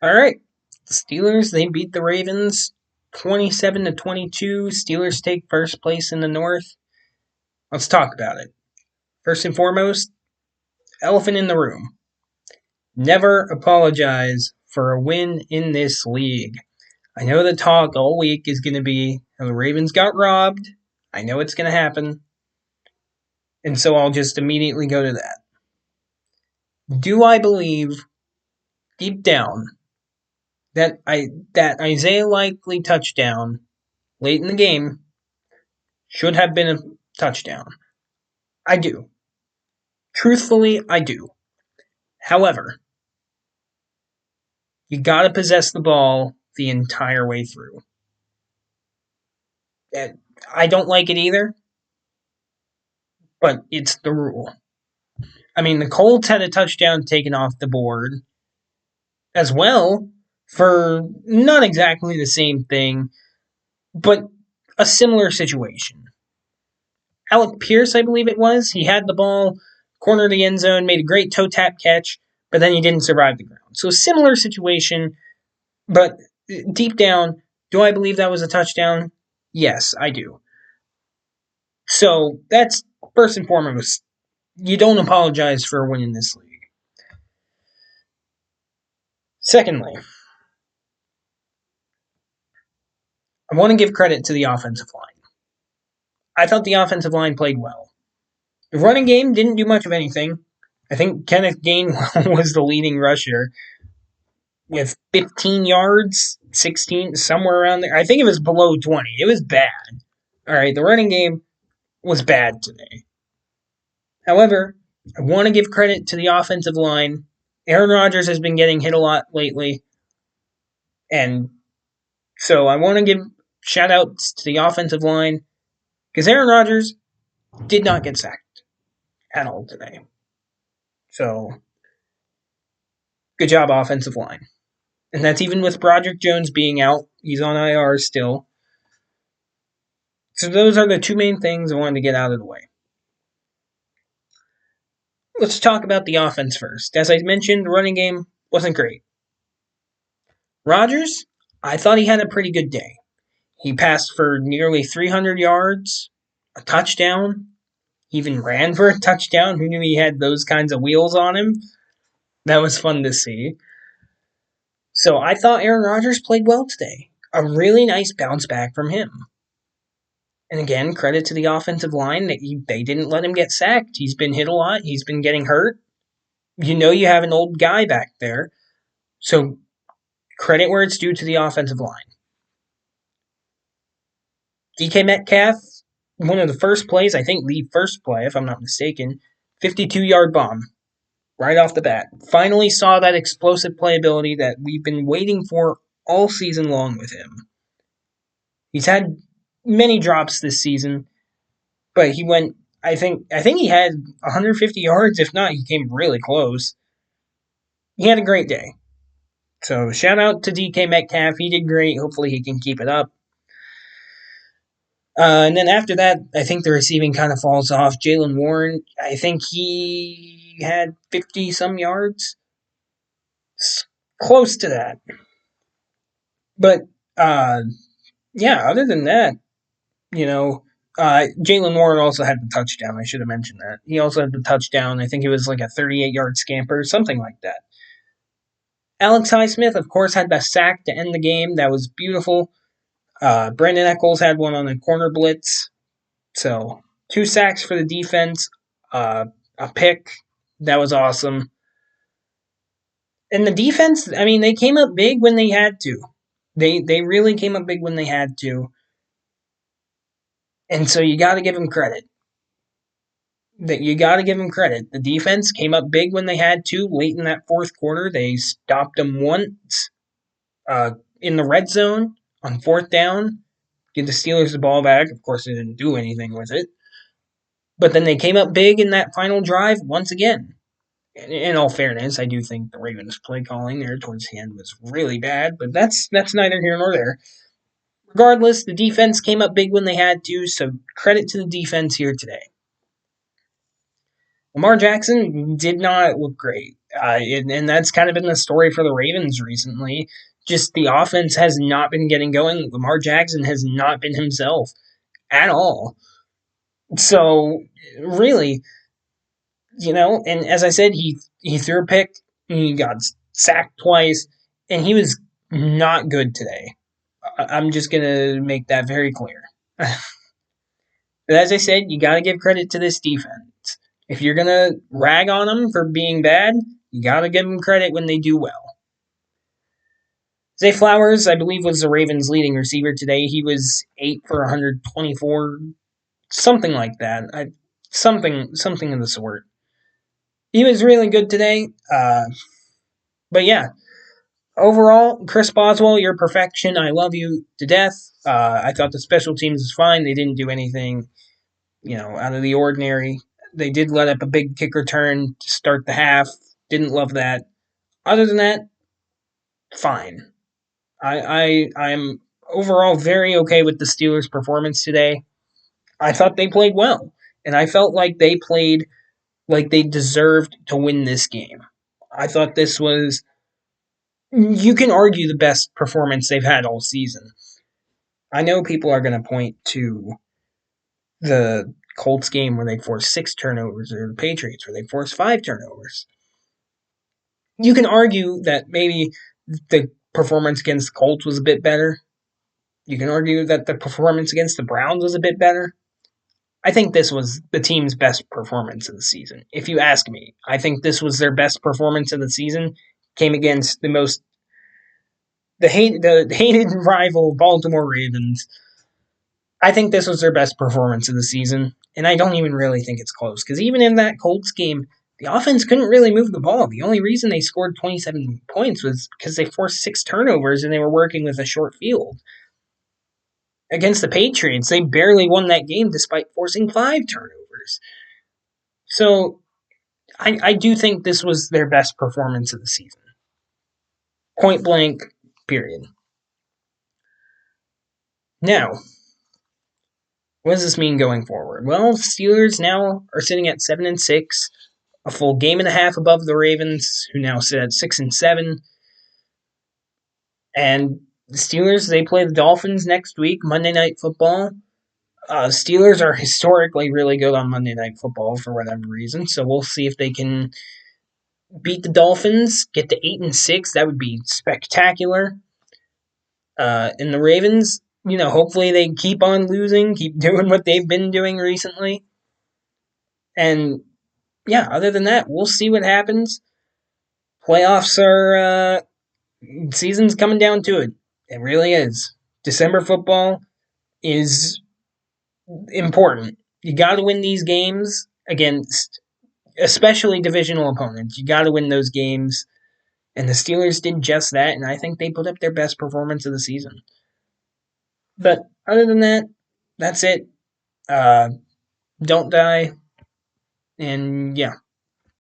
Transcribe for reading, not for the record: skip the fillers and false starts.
All right. Steelers, they beat the Ravens 27-22. Steelers take first place in the North. Let's talk about it. First and foremost, elephant in the room. Never apologize for a win in this league. I know the talk all week is going to be how the Ravens got robbed. I know it's going to happen. And so I'll just immediately go to that. Do I believe deep down that Isaiah Likely touchdown late in the game should have been a touchdown? I do. Truthfully, I do. However, you gotta possess the ball the entire way through. I don't like it either, but it's the rule. I mean, the Colts had a touchdown taken off the board as well for not exactly the same thing, but a similar situation. Alec Pierce, I believe it was, he had the ball, corner of the end zone, made a great toe tap catch, but then he didn't survive the ground. So, similar situation, but deep down, do I believe that was a touchdown? Yes, I do. So, that's first and foremost. You don't apologize for winning this league. Secondly, I want to give credit to the offensive line. I thought the offensive line played well. The running game didn't do much of anything. I think Kenneth Gainwell was the leading rusher with 15 yards, 16, somewhere around there. I think it was below 20. It was bad. All right, the running game was bad today. However, I want to give credit to the offensive line. Aaron Rodgers has been getting hit a lot lately. And so I want to give shout outs to the offensive line because Aaron Rodgers did not get sacked at all today. So, good job, offensive line. And that's even with Broderick Jones being out. He's on IR still. So those are the two main things I wanted to get out of the way. Let's talk about the offense first. As I mentioned, the running game wasn't great. Rodgers, I thought he had a pretty good day. He passed for nearly 300 yards, a touchdown, he even ran for a touchdown. Who knew he had those kinds of wheels on him? That was fun to see. So I thought Aaron Rodgers played well today. A really nice bounce back from him. And again, credit to the offensive line that they didn't let him get sacked. He's been hit a lot. He's been getting hurt. You know you have an old guy back there. So credit where it's due to the offensive line. DK Metcalf, one of the first plays, I think the first play, if I'm not mistaken, 52-yard bomb right off the bat. Finally saw that explosive playability that we've been waiting for all season long with him. He's had many drops this season, but he went, I think he had 150 yards. If not, he came really close. He had a great day. So shout out to DK Metcalf. He did great. Hopefully he can keep it up. And then after that, I think the receiving kind of falls off. Jaylen Warren, I think he had 50-some yards. Close to that. But, yeah, other than that, Jaylen Warren also had the touchdown. I should have mentioned that. He also had the touchdown. I think it was like a 38-yard scamper, something like that. Alex Highsmith, of course, had the sack to end the game. That was beautiful. Brandon Echols had one on the corner blitz. So, 2 sacks for the defense, a pick. That was awesome. And the defense, I mean, they came up big when they had to. They really came up big when they had to. And so you got to give them credit. The defense came up big when they had to. Late in that fourth quarter, they stopped them once in the red zone on fourth down. Give the Steelers the ball back. Of course, they didn't do anything with it. But then they came up big in that final drive once again. In all fairness, I do think the Ravens' play calling there towards the end was really bad, but that's neither here nor there. Regardless, the defense came up big when they had to, so credit to the defense here today. Lamar Jackson did not look great. And that's kind of been the story for the Ravens recently. Just the offense has not been getting going. Lamar Jackson has not been himself at all. So really, and as I said, he threw a pick, he got sacked twice, and he was not good today. I'm just gonna make that very clear. But as I said, you got to give credit to this defense. If you're gonna rag on them for being bad, you got to give them credit when they do well. Zay Flowers, I believe, was the Ravens' leading receiver today. He was 8 for 124, something like that. Something of the sort. He was really good today. But yeah, overall, Chris Boswell, you're perfection. I love you to death. I thought the special teams was fine. They didn't do anything, out of the ordinary. They did let up a big kick return to start the half. Didn't love that. Other than that, fine. I'm overall very okay with the Steelers' performance today. I thought they played well, and I felt like they played like they deserved to win this game. I thought this was, you can argue, the best performance they've had all season. I know people are going to point to the Colts game where they forced 6 turnovers, or the Patriots where they forced 5 turnovers. You can argue that maybe the performance against the Colts was a bit better. You can argue that the performance against the Browns was a bit better. I think this was the team's best performance of the season. If you ask me, I think this was their best performance of the season. Came against the hated rival Baltimore Ravens. I think this was their best performance of the season, and I don't even really think it's close, because even in that Colts game, the offense couldn't really move the ball. The only reason they scored 27 points was because they forced 6 turnovers and they were working with a short field. Against the Patriots, they barely won that game despite forcing 5 turnovers. So I do think this was their best performance of the season. Point blank, period. Now, what does this mean going forward? Well, Steelers now are sitting at 7-6, a full game and a half above the Ravens, who now sit at 6-7. And the Steelers, they play the Dolphins next week, Monday Night Football. Steelers are historically really good on Monday Night Football for whatever reason, so we'll see if they can beat the Dolphins, get to 8-6. That would be spectacular. And the Ravens, hopefully they keep on losing, keep doing what they've been doing recently. And yeah, other than that, we'll see what happens. Playoffs are, season's coming down to it. It really is. December football is important. You got to win these games against, especially divisional opponents. You got to win those games. And the Steelers did just that, and I think they put up their best performance of the season. But other than that, that's it. Don't die. And yeah.